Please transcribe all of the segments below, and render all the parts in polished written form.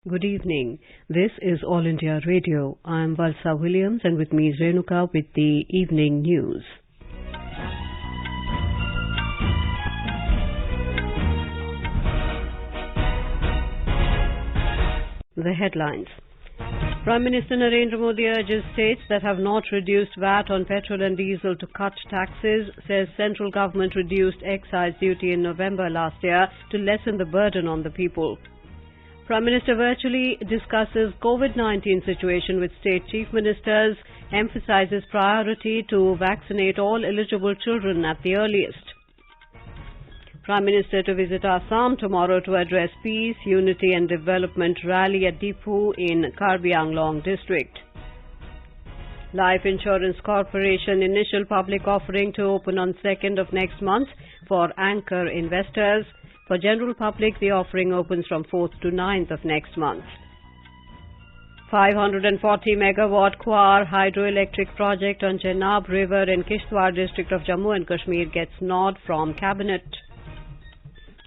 Good evening. This is All India Radio. I am Valsa Williams and with me is Renuka with the evening news. The headlines. Prime Minister Narendra Modi urges states that have not reduced VAT on petrol and diesel to cut taxes, says central government reduced excise duty in November last year to lessen the burden on the people. Prime Minister virtually discusses COVID-19 situation with state chief ministers, emphasizes priority to vaccinate all eligible children at the earliest. Prime Minister to visit Assam tomorrow to address Peace, Unity and Development rally at Dipu in Karbi Anglong district. Life Insurance Corporation initial public offering to open on 2nd of next month for anchor investors. For general public, the offering opens from 4th to 9th of next month. 540 megawatt Kwar hydroelectric project on Chenab River in Kishtwar district of Jammu and Kashmir gets nod from Cabinet.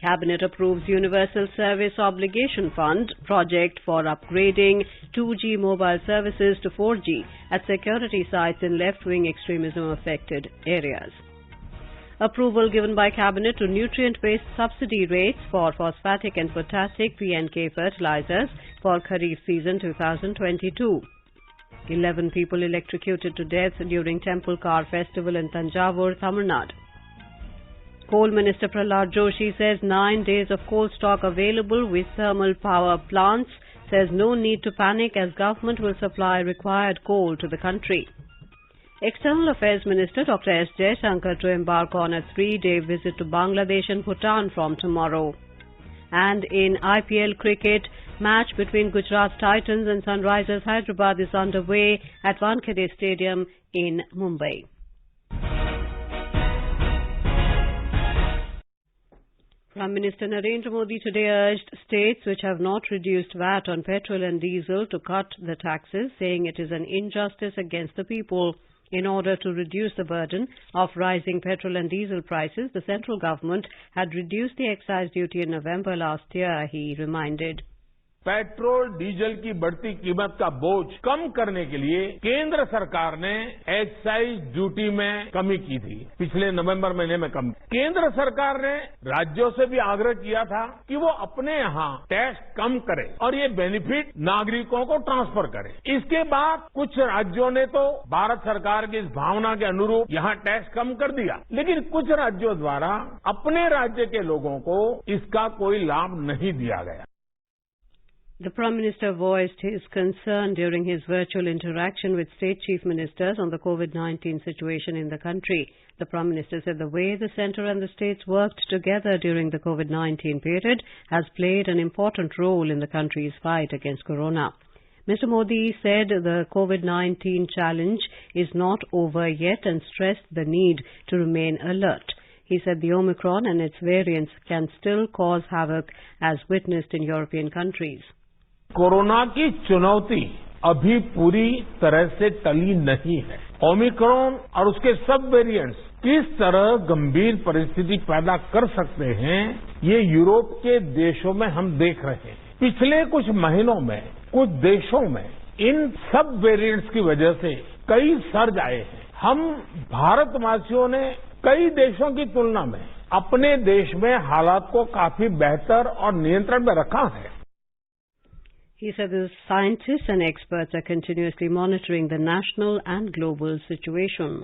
Cabinet approves Universal Service Obligation Fund project for upgrading 2G mobile services to 4G at security sites in left-wing extremism affected areas. Approval given by Cabinet to nutrient-based subsidy rates for Phosphatic and Potassium (PNK) fertilizers for Kharif season 2022. 11 people electrocuted to death during Temple Car Festival in Tanjavur, Tamil Nadu. Coal Minister Prahlad Joshi says 9 days of coal stock available with thermal power plants, says no need to panic as government will supply required coal to the country. External Affairs Minister Dr. S. Jaishankar to embark on a 3-day visit to Bangladesh and Bhutan from tomorrow. And in IPL cricket, match between Gujarat Titans and Sunrisers Hyderabad is underway at Wankhede Stadium in Mumbai. Prime Minister Narendra Modi today urged states which have not reduced VAT on petrol and diesel to cut the taxes, saying it is an injustice against the people. In order to reduce the burden of rising petrol and diesel prices, the central government had reduced the excise duty in November last year, he reminded. Petrol diesel की बढ़ती कीमत का बोझ कम करने के लिए केंद्र सरकार ने एक्साइज ड्यूटी में कमी की थी। पिछले नवंबर महीने में कम। केंद्र सरकार ने राज्यों से भी आग्रह किया था कि वो अपने यहाँ टैक्स कम करे और ये बेनिफिट नागरिकों को ट्रांसफर करे। इसके बाद कुछ राज्यों ने तो भारत सरकार की इस भावना के अनुरूप यहाँ टैक्स कम कर दिया, लेकिन कुछ राज्यों द्वारा अपने राज्य के लोगों को इसका कोई लाभ नहीं दिया गया। The Prime Minister voiced his concern during his virtual interaction with state chief ministers on the COVID-19 situation in the country. The Prime Minister said the way the centre and the states worked together during the COVID-19 period has played an important role in the country's fight against corona. Mr. Modi said the COVID-19 challenge is not over yet and stressed the need to remain alert. He said the Omicron and its variants can still cause havoc as witnessed in European countries. Corona की चुनौती अभी पूरी तरह से टली नहीं है। Omicron और उसके सब वेरिएंट्स किस तरह गंभीर परिस्थिति पैदा कर सकते हैं, ये यूरोप के देशों में हम देख रहे हैं। पिछले कुछ महीनों में कुछ देशों में इन सब वेरिएंट्स की वजह से कई सर्ज आए हैं। हम भारतवासियों ने कई देशों की तुलना में अपने देश में हालात को काफी बेहतर और नियंत्रण में रखा है। He said the scientists and experts are continuously monitoring the national and global situation.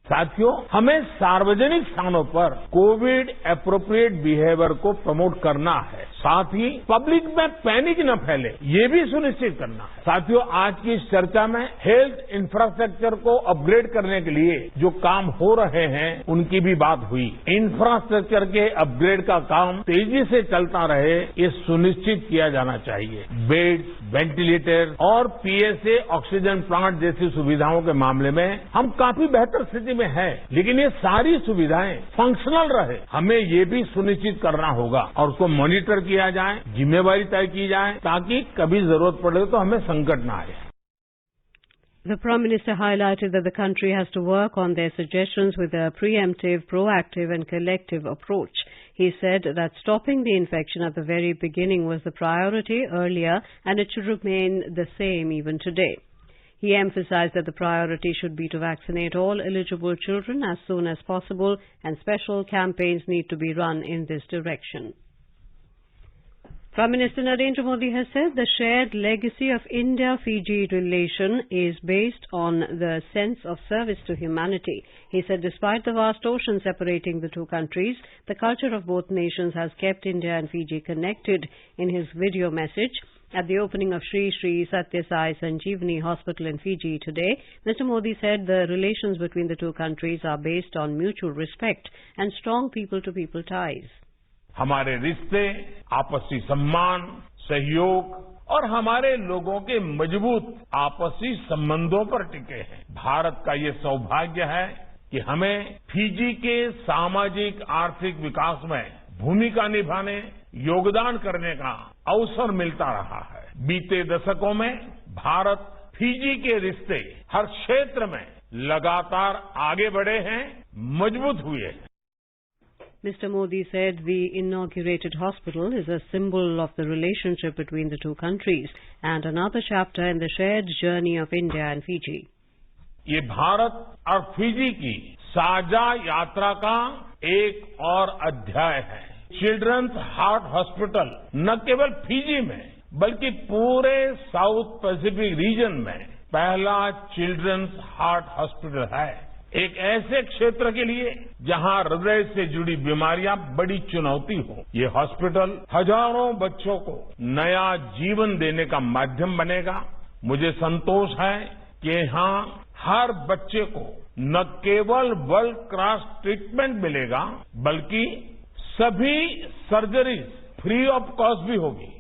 साथियों, हमें सार्वजनिक स्थानों पर कोविड एप्रोप्रिएट बिहेवियर को प्रमोट करना है। साथ ही पब्लिक में पैनिक न फैले, ये भी सुनिश्चित करना है। साथियों, आज की इस चर्चा में हेल्थ इंफ्रास्ट्रक्चर को अपग्रेड करने के लिए जो काम हो रहे हैं, उनकी भी बात हुई। इंफ्रास्ट्रक्चर के अपग्रेड का काम तेजी से चलता रहे, ये सुनिश्चित किया जाना चाहिए। बेड, वेंटिलेटर और पीएसए ऑक्सीजन प्लांट जैसी सुविधाओं के मामले में हम काफी बेहतर स्थिति में है, लेकिन ये सारी सुविधाएं फंक्शनल रहे, हमें ये भी सुनिश्चित करना होगा और उसको मॉनिटर किया जाए, जिम्मेवारी तय की जाए, ताकि कभी जरूरत पड़े तो हमें संकट न आए। The Prime Minister highlighted that the country has to work on their suggestions with a preemptive, proactive and collective approach. He said that stopping the infection at the very beginning was the priority earlier and it should remain the same even today. He emphasized that the priority should be to vaccinate all eligible children as soon as possible and special campaigns need to be run in this direction. Prime Minister Narendra Modi has said the shared legacy of India-Fiji relation is based on the sense of service to humanity. He said despite the vast ocean separating the two countries, the culture of both nations has kept India and Fiji connected. In his video message at the opening of Sri Sri Satya Sai Sanjeevani Hospital in Fiji today, Mr. Modi said the relations between the two countries are based on mutual respect and strong people-to-people ties. हमारे रिश्ते आपसी सम्मान, सहयोग और हमारे लोगों के मजबूत आपसी संबंधों पर टिके हैं। भारत का ये सौभाग्य है कि हमें फिजी के सामाजिक आर्थिक विकास में भूमिका निभाने, योगदान करने का अवसर मिलता रहा है। बीते दशकों में भारत फिजी के रिश्ते हर क्षेत्र में लगातार आगे बढ़े हैं, मजबूत हुए हैं। Mr. Modi said the inaugurated hospital is a symbol of the relationship between the two countries and another chapter in the shared journey of India and Fiji. ये भारत और फिजी की साझा यात्रा का एक और अध्याय है। चिल्ड्रंस हार्ट हॉस्पिटल न केवल फिजी में बल्कि पूरे साउथ पैसिफिक रीजन में पहला चिल्ड्रंस हार्ट हॉस्पिटल है। एक ऐसे क्षेत्र के लिए जहां हृदय से जुड़ी बीमारियां बड़ी चुनौती हो, ये हॉस्पिटल हजारों बच्चों को नया जीवन देने का माध्यम बनेगा। मुझे संतोष है कि यहां हर बच्चे को न केवल वर्ल्ड क्लास ट्रीटमेंट मिलेगा बल्कि सभी सर्जरीज फ्री ऑफ कॉस्ट भी होगी।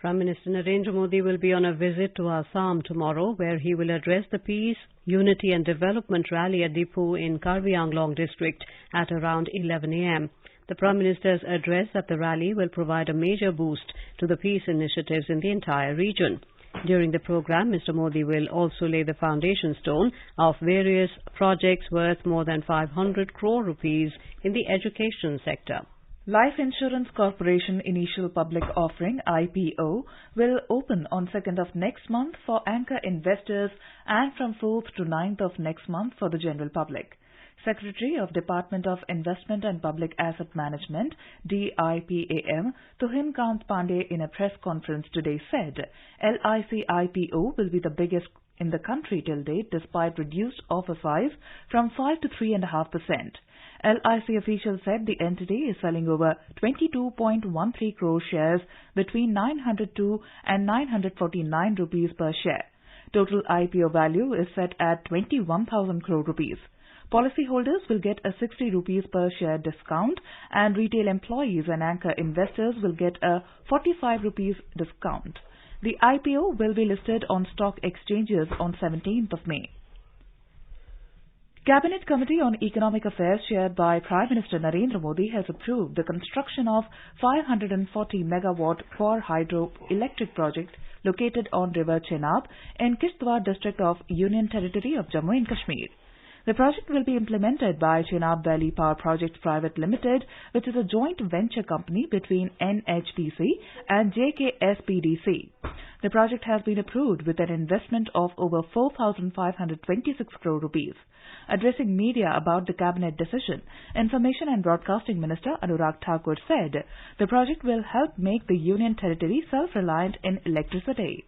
Prime Minister Narendra Modi will be on a visit to Assam tomorrow, where he will address the Peace, Unity and Development Rally at Dipu in Karbi Anglong district at around 11 a.m. The Prime Minister's address at the rally will provide a major boost to the peace initiatives in the entire region. During the program, Mr. Modi will also lay the foundation stone of various projects worth more than 500 crore rupees in the education sector. Life Insurance Corporation Initial Public Offering IPO will open on 2nd of next month for anchor investors and from 4th to 9th of next month for the general public. Secretary of Department of Investment and Public Asset Management DIPAM Tuhin Kant Pandey in a press conference today said LIC IPO will be the biggest in the country till date despite reduced offer size from 5 to 3.5%. LIC officials said the entity is selling over 22.13 crore shares between 902 and 949 rupees per share. Total IPO value is set at 21,000 crore rupees. Policyholders will get a 60 rupees per share discount and retail employees and anchor investors will get a 45 rupees discount. The IPO will be listed on stock exchanges on 17th of May. Cabinet Committee on Economic Affairs chaired by Prime Minister Narendra Modi has approved the construction of 540 megawatt Kwar hydro electric project located on River Chenab in Kishtwar district of Union Territory of Jammu and Kashmir. The project will be implemented by Chenab Valley Power Projects Private Limited, which is a joint venture company between NHPC and JKSPDC. The project has been approved with an investment of over 4,526 crore rupees. Addressing media about the cabinet decision, Information and Broadcasting Minister Anurag Thakur said the project will help make the Union Territory self-reliant in electricity.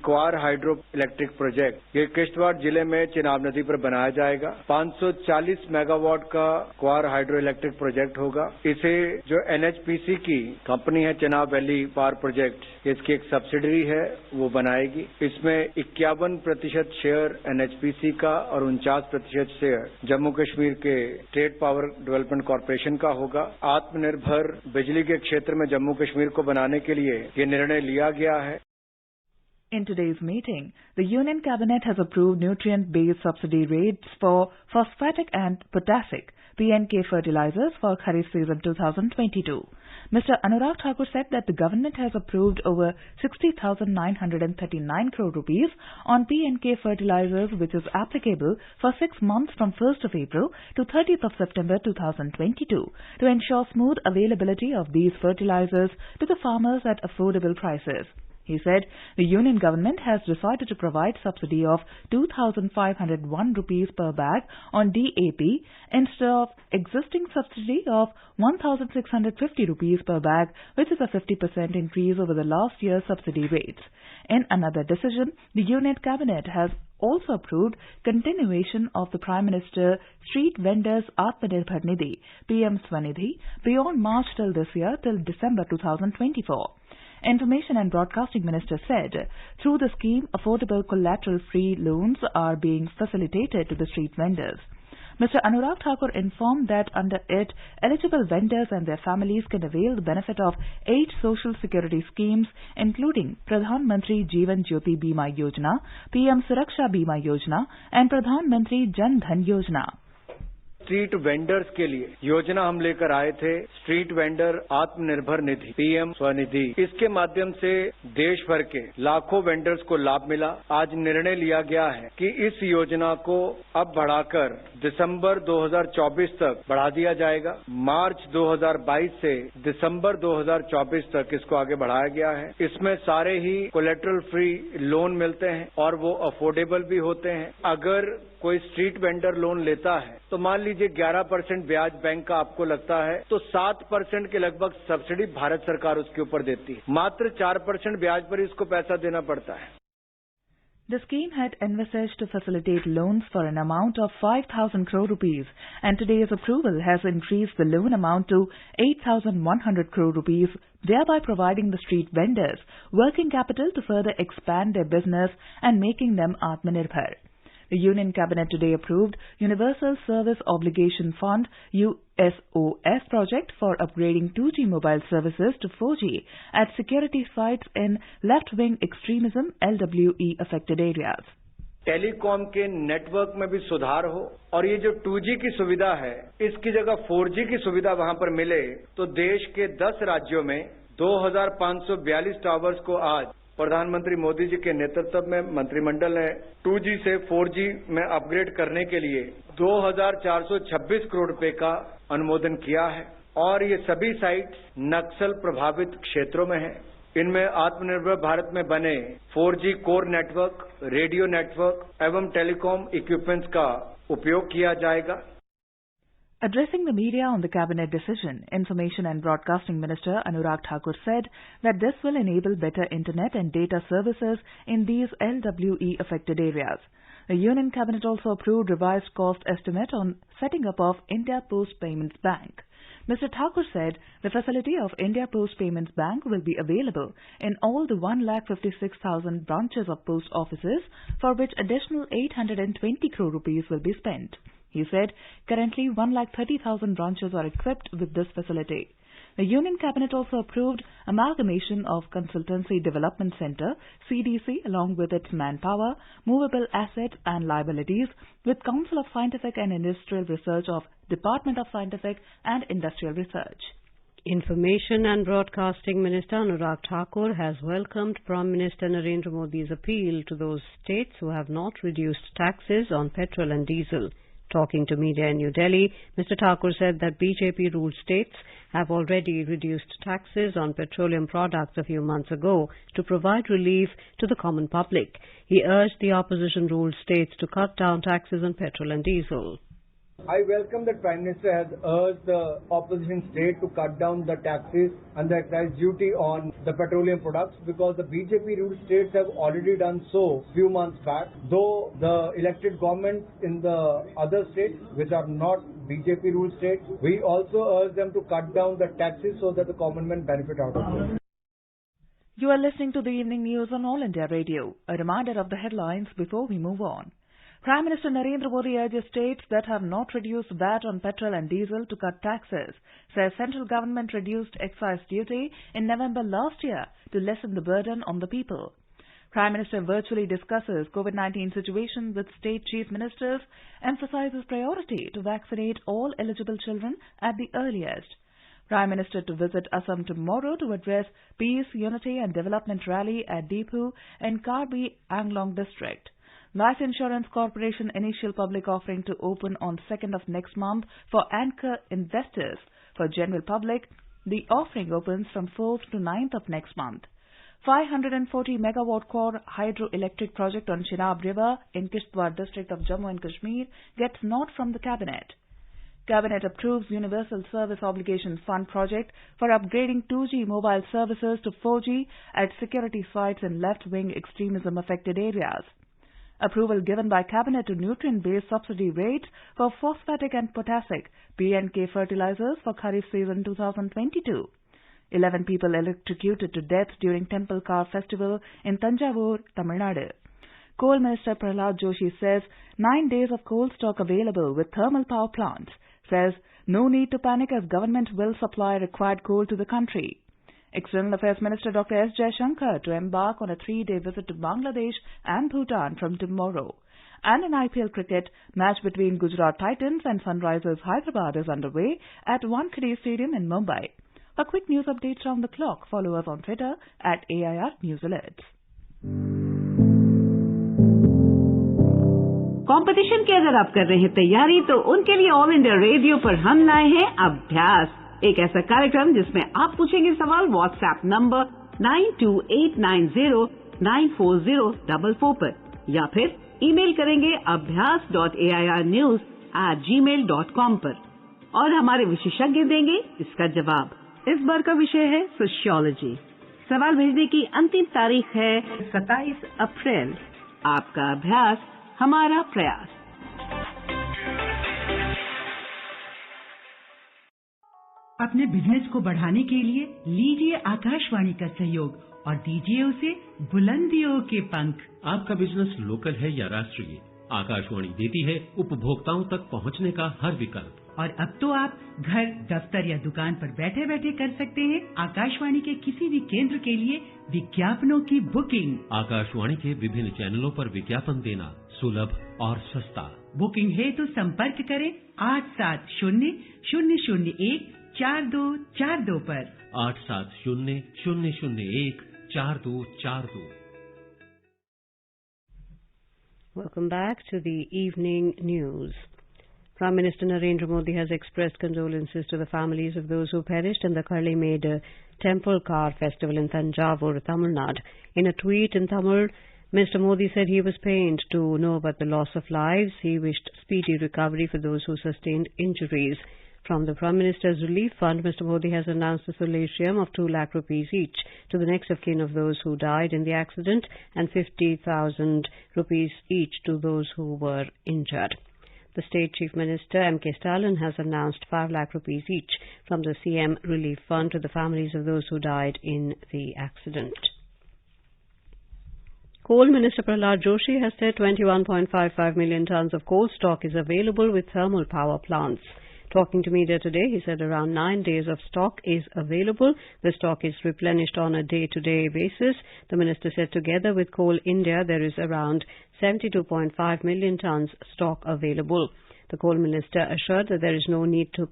Kwar hydro electric project ये किश्तवाड़ जिले में चिनाब नदी पर बनाया जाएगा। 540 megawatt का क्वार hydro electric project होगा। इसे जो एनएचपीसी की कंपनी है चिनाब वैली पावर प्रोजेक्ट इसकी एक सब्सिडरी है वो बनाएगी। इसमें 51% शेयर एनएचपीसी का और 49% शेयर जम्मू कश्मीर के स्टेट पावर डेवलपमेंट कॉरपोरेशन का होगा। आत्मनिर्भर बिजली के क्षेत्र में जम्मू कश्मीर को बनाने के लिए ये निर्णय लिया गया है। In today's meeting, the Union Cabinet has approved nutrient-based subsidy rates for Phosphatic and Potassic, P&K Fertilizers for Kharif season 2022. Mr. Anurag Thakur said that the government has approved over 60,939 crore rupees on P&K Fertilizers, which is applicable for 6 months from 1st of April to 30th of September 2022 to ensure smooth availability of these fertilizers to the farmers at affordable prices. He said the union government has decided to provide subsidy of 2,501 rupees per bag on DAP instead of existing subsidy of 1,650 rupees per bag, which is a 50% increase over the last year's subsidy rates. In another decision, the union cabinet has also approved continuation of the Prime Minister Street Vendors Atmanirbhar Nidhi PM Swanidhi beyond March till this year till December 2024. Information and Broadcasting Minister said, through the scheme, affordable collateral-free loans are being facilitated to the street vendors. Mr. Anurag Thakur informed that under it, eligible vendors and their families can avail the benefit of 8 social security schemes, including Pradhan Mantri Jeevan Jyoti Bima Yojana, PM Suraksha Bima Yojana, and Pradhan Mantri Jan Dhan Yojana. Street vendors के लिए योजना हम लेकर आए थे, street vendor Atmanirbhar Nidhi PM Svanidhi. इसके माध्यम से देश भर के लाखों वेंडर्स को लाभ मिला। आज निर्णय लिया गया है कि इस योजना को अब बढ़ाकर दिसंबर 2024 तक बढ़ा दिया जाएगा। मार्च 2022 से दिसंबर 2024 तक इसको आगे बढ़ाया गया है। इसमें सारे ही कोलेटरल फ्री लोन मिलते हैं और वो अफोर्डेबल भी होते हैं। अगर कोई स्ट्रीट वेंडर लोन लेता है तो मान लीजिए 11% ब्याज बैंक का आपको लगता है तो 7% के लगभग सब्सिडी भारत सरकार उसके ऊपर देती है। मात्र 4% ब्याज पर इसको पैसा देना पड़ता है। The scheme had envisaged to facilitate loans for an amount of 5,000 crore rupees, and today's approval has increased the loan amount to 8,100 crore rupees, thereby providing the street vendors working capital to further expand their business and making them Atmanirbhar. The Union Cabinet today approved Universal Service Obligation Fund USOF project for upgrading 2G mobile services to 4G at security sites in left-wing extremism LWE affected areas. Telecom के network में भी सुधार हो और ये जो 2G की सुविधा है इसकी जगह 4G की सुविधा वहां पर मिले तो देश के 10 राज्यों में 2,542 टावर्स को आज प्रधानमंत्री मोदी जी के नेतृत्व में मंत्रिमंडल ने 2G से 4G में अपग्रेड करने के लिए 2,426 करोड़ रुपए का अनुमोदन किया है और ये सभी साइट्स नक्सल प्रभावित क्षेत्रों में हैं। इनमें आत्मनिर्भर भारत में बने 4G core network, radio network एवं टेलीकॉम इक्विपमेंट्स का उपयोग किया जाएगा। Addressing the media on the cabinet decision, Information and Broadcasting Minister Anurag Thakur said that this will enable better internet and data services in these LWE affected areas. The Union Cabinet also approved revised cost estimate on setting up of India Post Payments Bank. Mr. Thakur said the facility of India Post Payments Bank will be available in all the 1,56,000 branches of post offices, for which additional 820 crore rupees will be spent. He said currently 1,30,000 branches are equipped with this facility. The Union Cabinet also approved amalgamation of Consultancy Development Centre, CDC, along with its manpower, movable assets and liabilities, with Council of Scientific and Industrial Research of Department of Scientific and Industrial Research. Information and Broadcasting Minister Anurag Thakur has welcomed Prime Minister Narendra Modi's appeal to those states who have not reduced taxes on petrol and diesel. Talking to media in New Delhi, Mr. Thakur said that BJP-ruled states have already reduced taxes on petroleum products a few months ago to provide relief to the common public. He urged the opposition-ruled states to cut down taxes on petrol and diesel. I welcome that Prime Minister has urged the opposition state to cut down the taxes and the excise duty on the petroleum products because the BJP-ruled states have already done so few months back. Though the elected governments in the other states which are not BJP-ruled states, we also urge them to cut down the taxes so that the common man benefit out of it. You are listening to the evening news on All India Radio. A reminder of the headlines before we move on. Prime Minister Narendra Modi urges states that have not reduced VAT on petrol and diesel to cut taxes, says central government reduced excise duty in November last year to lessen the burden on the people. Prime Minister virtually discusses COVID-19 situation with state chief ministers, emphasizes priority to vaccinate all eligible children at the earliest. Prime Minister to visit Assam tomorrow to address Peace, Unity and Development Rally at Deephu in Karbi Anglong district. Life Insurance Corporation initial public offering to open on 2nd of next month for anchor investors. For general public, the offering opens from 4th to 9th of next month. 540 megawatt core hydroelectric project on Chenab River in Kishtwar district of Jammu and Kashmir gets nod from the Cabinet. Cabinet approves Universal Service Obligation Fund project for upgrading 2G mobile services to 4G at security sites in left-wing extremism-affected areas. Approval given by Cabinet to nutrient-based subsidy rates for Phosphatic and Potassic P&K fertilizers for Kharif season 2022. 11 people electrocuted to death during Temple Car Festival in Tanjavur, Tamil Nadu. Coal Minister Prahlad Joshi says 9 days of coal stock available with thermal power plants. Says no need to panic as government will supply required coal to the country. External Affairs Minister Dr. S. Jaishankar to embark on a 3-day visit to Bangladesh and Bhutan from tomorrow. And in IPL cricket, match between Gujarat Titans and Sunrisers Hyderabad is underway at Wankhede Stadium in Mumbai. For quick news updates round the clock, follow us on Twitter at AIR News Alerts. Competition की अगर आप कर रहे हैं तैयारी तो उनके लिए ऑल इंडिया रेडियो पर हम लाए हैं अभ्यास, एक ऐसा कार्यक्रम जिसमें आप पूछेंगे सवाल व्हाट्सएप नंबर 9289094044 पर या फिर ईमेल करेंगे abhyas.airnews@gmail.com पर और हमारे विशेषज्ञ देंगे इसका जवाब। इस बार का विषय है सोशियोलॉजी। सवाल भेजने की अंतिम तारीख है 27 अप्रैल। आपका अभ्यास हमारा प्रयास। अपने बिजनेस को बढ़ाने के लिए लीजिए आकाशवाणी का सहयोग और दीजिए उसे बुलंदियों के पंख। आपका बिजनेस लोकल है या राष्ट्रीय, आकाशवाणी देती है उपभोक्ताओं तक पहुंचने का हर विकल्प। और अब तो आप घर, दफ्तर या दुकान पर बैठे बैठे कर सकते हैं आकाशवाणी के किसी भी केंद्र के लिए विज्ञापनों की बुकिंग। आकाशवाणी के विभिन्न चैनलों पर विज्ञापन देना सुलभ और सस्ता। बुकिंग है तो संपर्क करें 8700014242 पर। 8700014242। Welcome back to the evening news. Prime Minister Narendra Modi has expressed condolences to the families of those who perished in the Karli-made Temple Car Festival in Tanjavur, Tamil Nadu. In a tweet in Tamil, Mr. Modi said he was pained to know about the loss of lives. He wished speedy recovery for those who sustained injuries. From the Prime Minister's Relief Fund, Mr. Modi has announced a solatium of 2 lakh rupees each to the next of kin of those who died in the accident and 50,000 rupees each to those who were injured. The State Chief Minister, M.K. Stalin, has announced 5 lakh rupees each from the CM Relief Fund to the families of those who died in the accident. Coal Minister Prahlad Joshi has said 21.55 million tons of coal stock is available with thermal power plants. Talking to media today, he said around 9 days of stock is available. The stock is replenished on a day-to-day basis. The minister said together with Coal India, there is around 72.5 million tons stock available. The coal minister assured that there is no need to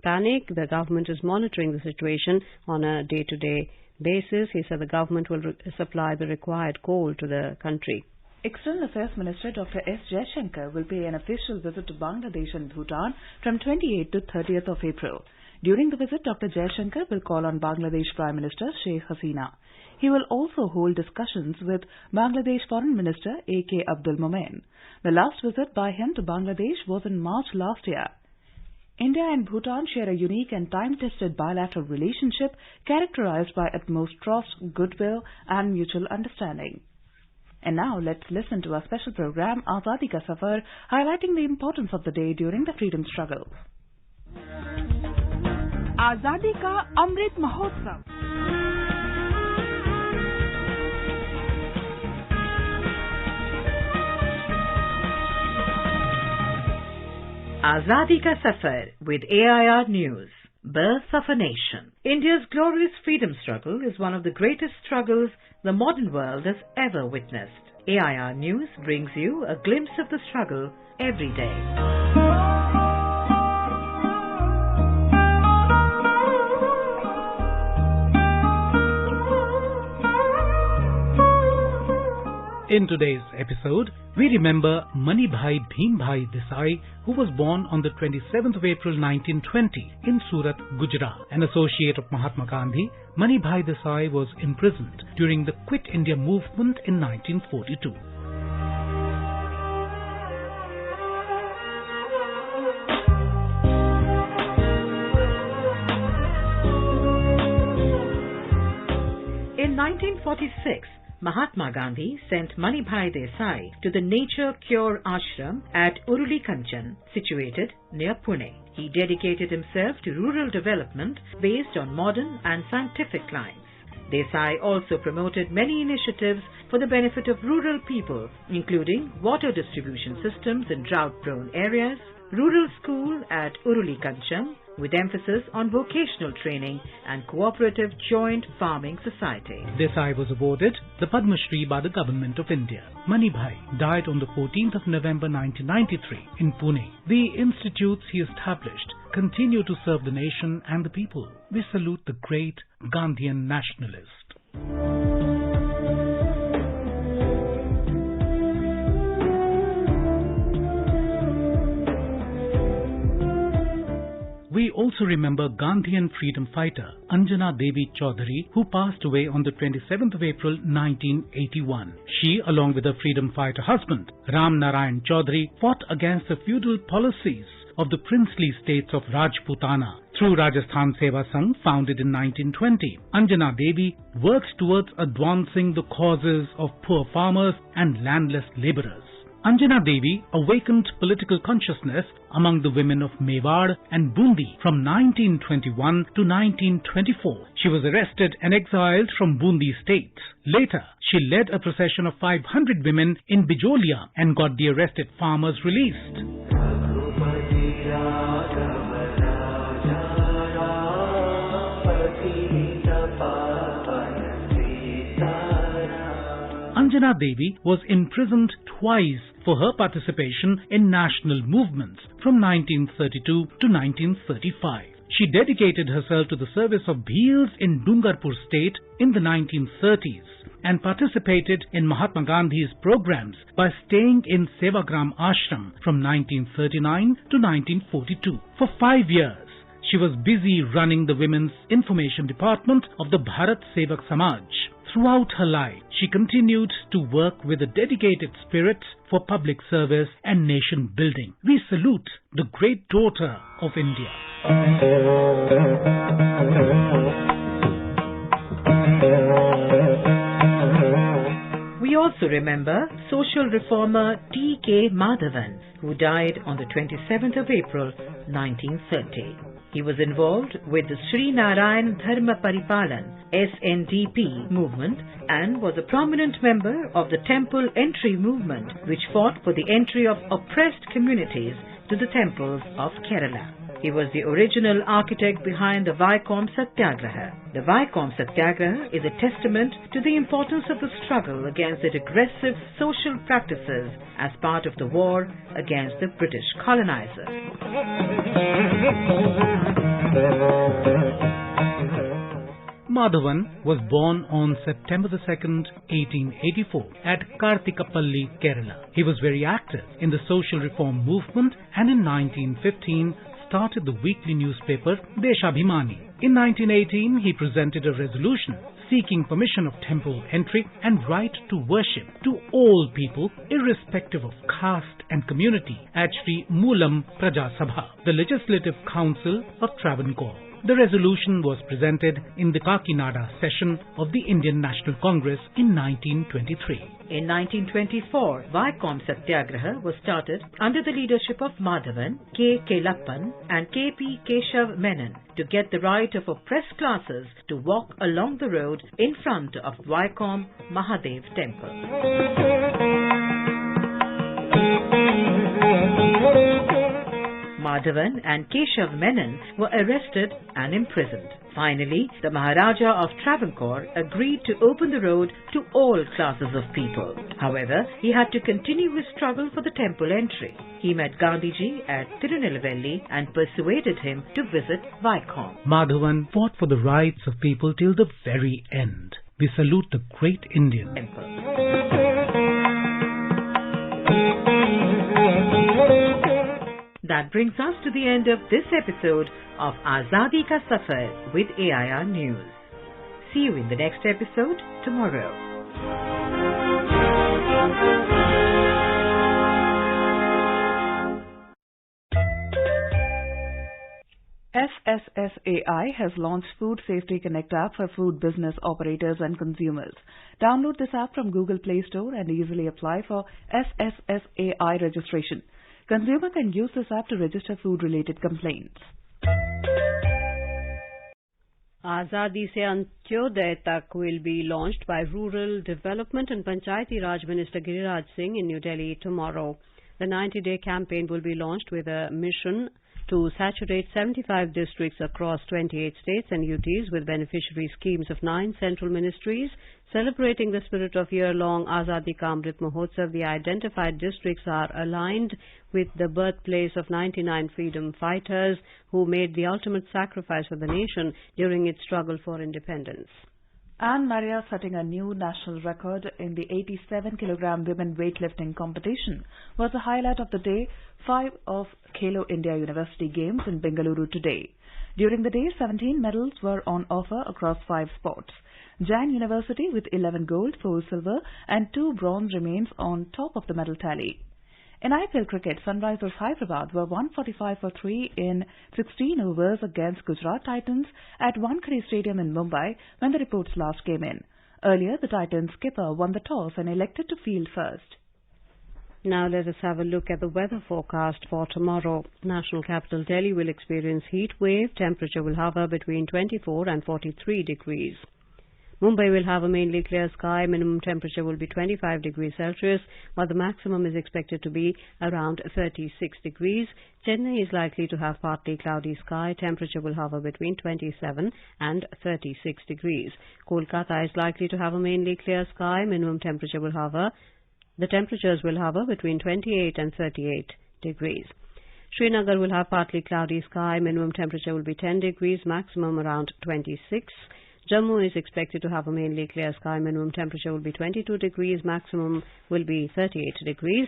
panic. The government is monitoring the situation on a day-to-day basis. He said the government will supply the required coal to the country. External Affairs Minister Dr. S. Jaishankar will pay an official visit to Bangladesh and Bhutan from 28th to 30th of April. During the visit, Dr. Jaishankar will call on Bangladesh Prime Minister Sheikh Hasina. He will also hold discussions with Bangladesh Foreign Minister A.K. Abdul Momen. The last visit by him to Bangladesh was in March last year. India and Bhutan share a unique and time-tested bilateral relationship characterized by utmost trust, goodwill and mutual understanding. And now let's listen to our special program Azadi Ka Safar, highlighting the importance of the day during the freedom struggle. Azadi Ka Amrit Mahotsav. Azadi Ka Safar with AIR News. Birth of a Nation. India's glorious freedom struggle is one of the greatest struggles the modern world has ever witnessed. AIR News brings you a glimpse of the struggle every day. In today's episode, we remember Manibhai Bhimbhai Desai, who was born on the 27th of April 1920 in Surat, Gujarat. An associate of Mahatma Gandhi, Manibhai Desai was imprisoned during the Quit India movement in 1942. In 1946, Mahatma Gandhi sent Manibhai Desai to the Nature Cure Ashram at Uruli Kanchan, situated near Pune. He dedicated himself to rural development based on modern and scientific lines. Desai also promoted many initiatives for the benefit of rural people, including water distribution systems in drought-prone areas, rural school at Uruli Kanchan, with emphasis on vocational training and cooperative joint farming society. Desai was awarded the Padma Shri by the Government of India. Manibhai died on the 14th of November 1993 in Pune. The institutes he established continue to serve the nation and the people. We salute the great Gandhian nationalist. We also remember Gandhian freedom fighter Anjana Devi Chaudhary, who passed away on the 27th of April 1981. She, along with her freedom fighter husband Ram Narayan Chaudhary, fought against the feudal policies of the princely states of Rajputana. Through Rajasthan Seva Sangh, founded in 1920, Anjana Devi works towards advancing the causes of poor farmers and landless labourers. Anjana Devi awakened political consciousness among the women of Mewar and Bundi from 1921 to 1924. She was arrested and exiled from Bundi state. Later, she led a procession of 500 women in Bijolia and got the arrested farmers released. Anjana Devi was imprisoned twice for her participation in national movements from 1932 to 1935. She dedicated herself to the service of Bhils in Dungarpur state in the 1930s and participated in Mahatma Gandhi's programs by staying in Sevagram Ashram from 1939 to 1942. For 5 years, she was busy running the Women's Information Department of the Bharat Sevak Samaj. Throughout her life, she continued to work with a dedicated spirit for public service and nation building. We salute the great daughter of India. We also remember social reformer T.K. Madhavan, who died on the 27th of April 1930. He was involved with the Sri Narayan Dharma Paripalan SNDP movement and was a prominent member of the Temple Entry movement, which fought for the entry of oppressed communities to the temples of Kerala. He was the original architect behind the Vaikom Satyagraha. The Vaikom Satyagraha is a testament to the importance of the struggle against the aggressive social practices as part of the war against the British colonizers. Madhavan was born on September 2nd, 1884 at Kartikapalli, Kerala. He was very active in the social reform movement and in 1915 started the weekly newspaper Deshabhimani. In 1918, he presented a resolution seeking permission of temple entry and right to worship to all people irrespective of caste and community at Sri Moolam Praja Sabha, the Legislative Council of Travancore. The resolution was presented in the Kakinada session of the Indian National Congress in 1923. In 1924, Vaikom Satyagraha was started under the leadership of Madhavan, K. Kelappan and K.P. Keshav Menon to get the right of oppressed classes to walk along the road in front of Vaikom Mahadev Temple. Madhavan and Keshav Menon were arrested and imprisoned. Finally, the Maharaja of Travancore agreed to open the road to all classes of people. However, he had to continue his struggle for the temple entry. He met Gandhiji at Tirunelveli and persuaded him to visit Vaikom. Madhavan fought for the rights of people till the very end. We salute the great Indian Temple. That brings us to the end of this episode of Azadi Ka Safar with AIR News. See you in the next episode tomorrow. FSSAI has launched Food Safety Connect app for food business operators and consumers. Download this app from Google Play Store and easily apply for FSSAI registration. Consumer can use this app to register food-related complaints. Azadi Se Antyodaya Tak will be launched by Rural Development and Panchayati Raj Minister Giriraj Singh in New Delhi tomorrow. The 90-day campaign will be launched with a mission to saturate 75 districts across 28 states and UTs with beneficiary schemes of 9 central ministries. Celebrating the spirit of year-long Azadi Ka Amrit Mahotsav, the identified districts are aligned with the birthplace of 99 freedom fighters who made the ultimate sacrifice for the nation during its struggle for independence. Anne Maria setting a new national record in the 87-kilogram women weightlifting competition was the highlight of the day 5 of Khelo India University Games in Bengaluru today. During the day, 17 medals were on offer across 5 sports. Jain University with 11 gold, 4 silver and 2 bronze remains on top of the medal tally. In IPL cricket, Sunrisers Hyderabad were 145 for 3 in 16 overs against Gujarat Titans at Wankhede Stadium in Mumbai when the reports last came in. Earlier, the Titans skipper won the toss and elected to field first. Now let us have a look at the weather forecast for tomorrow. National capital Delhi will experience heat wave. Temperature will hover between 24 and 43 degrees. Mumbai will have a mainly clear sky. Minimum temperature will be 25 degrees Celsius, while the maximum is expected to be around 36 degrees. Chennai is likely to have partly cloudy sky. Temperature will hover between 27 and 36 degrees. Kolkata is likely to have a mainly clear sky. Minimum temperature will hover. The temperatures will hover between 28 and 38 degrees. Srinagar will have partly cloudy sky. Minimum temperature will be 10 degrees, maximum around 26. Jammu is expected to have a mainly clear sky. Minimum temperature will be 22 degrees, maximum will be 38 degrees.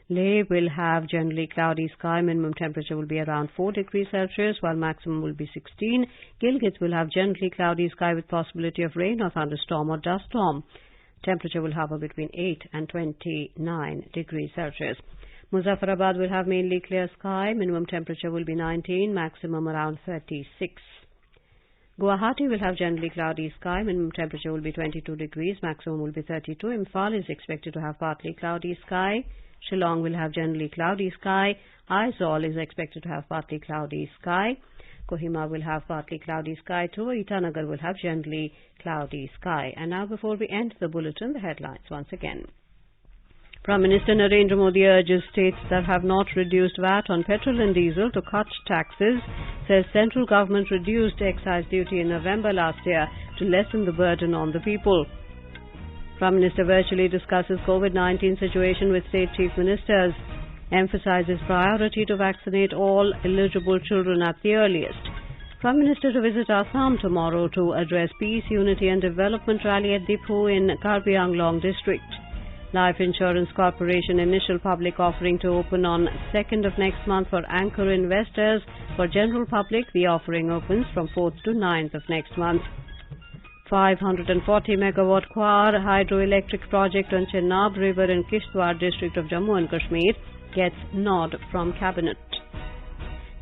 Leh will have generally cloudy sky. Minimum temperature will be around 4 degrees Celsius, while maximum will be 16. Gilgit will have generally cloudy sky with possibility of rain or thunderstorm or dust storm. Temperature will hover between 8 and 29 degrees Celsius. Muzaffarabad will have mainly clear sky. Minimum temperature will be 19, maximum around 36. Guwahati will have generally cloudy sky. Minimum temperature will be 22 degrees, maximum will be 32. Imphal is expected to have partly cloudy sky. Shillong will have generally cloudy sky. Aizawl is expected to have partly cloudy sky. Kohima will have partly cloudy sky too. Itanagar will have generally cloudy sky. And now, before we end the bulletin, the headlines once again. Prime Minister Narendra Modi urges states that have not reduced VAT on petrol and diesel to cut taxes, says central government reduced excise duty in November last year to lessen the burden on the people. Prime Minister virtually discusses COVID-19 situation with state chief ministers, emphasizes priority to vaccinate all eligible children at the earliest. Prime Minister to visit Assam tomorrow to address Peace, Unity and Development Rally at Diphu in Karbi Anglong district. Life Insurance Corporation initial public offering to open on 2nd of next month for anchor investors. For general public, the offering opens from 4th to 9th of next month. 540 megawatt Kwar hydroelectric project on Chenab River in Kishtwar district of Jammu and Kashmir gets nod from Cabinet.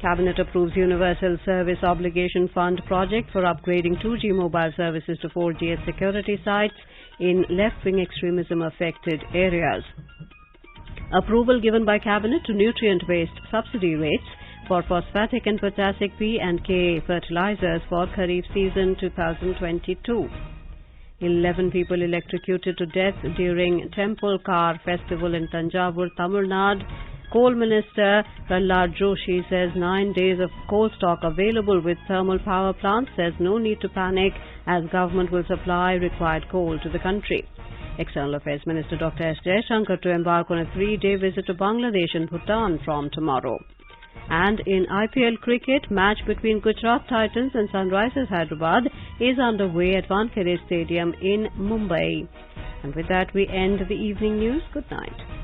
Cabinet approves Universal Service Obligation Fund project for upgrading 2G mobile services to 4G at security sites in left-wing extremism-affected areas. Approval given by Cabinet to nutrient-based subsidy rates for Phosphatic and Potassic P and K fertilizers for Kharif season 2022. 11 people electrocuted to death during Temple Car Festival in Tanjavur, Tamil Nadu. Coal Minister Prahlad Joshi says 9 days of coal stock available with thermal power plants, says no need to panic as government will supply required coal to the country. External Affairs Minister Dr. S. Jaishankar to embark on a 3-day visit to Bangladesh and Bhutan from tomorrow. And in IPL cricket, match between Gujarat Titans and Sunrisers Hyderabad is underway at Wankhede Stadium in Mumbai. And with that, we end the evening news. Good night.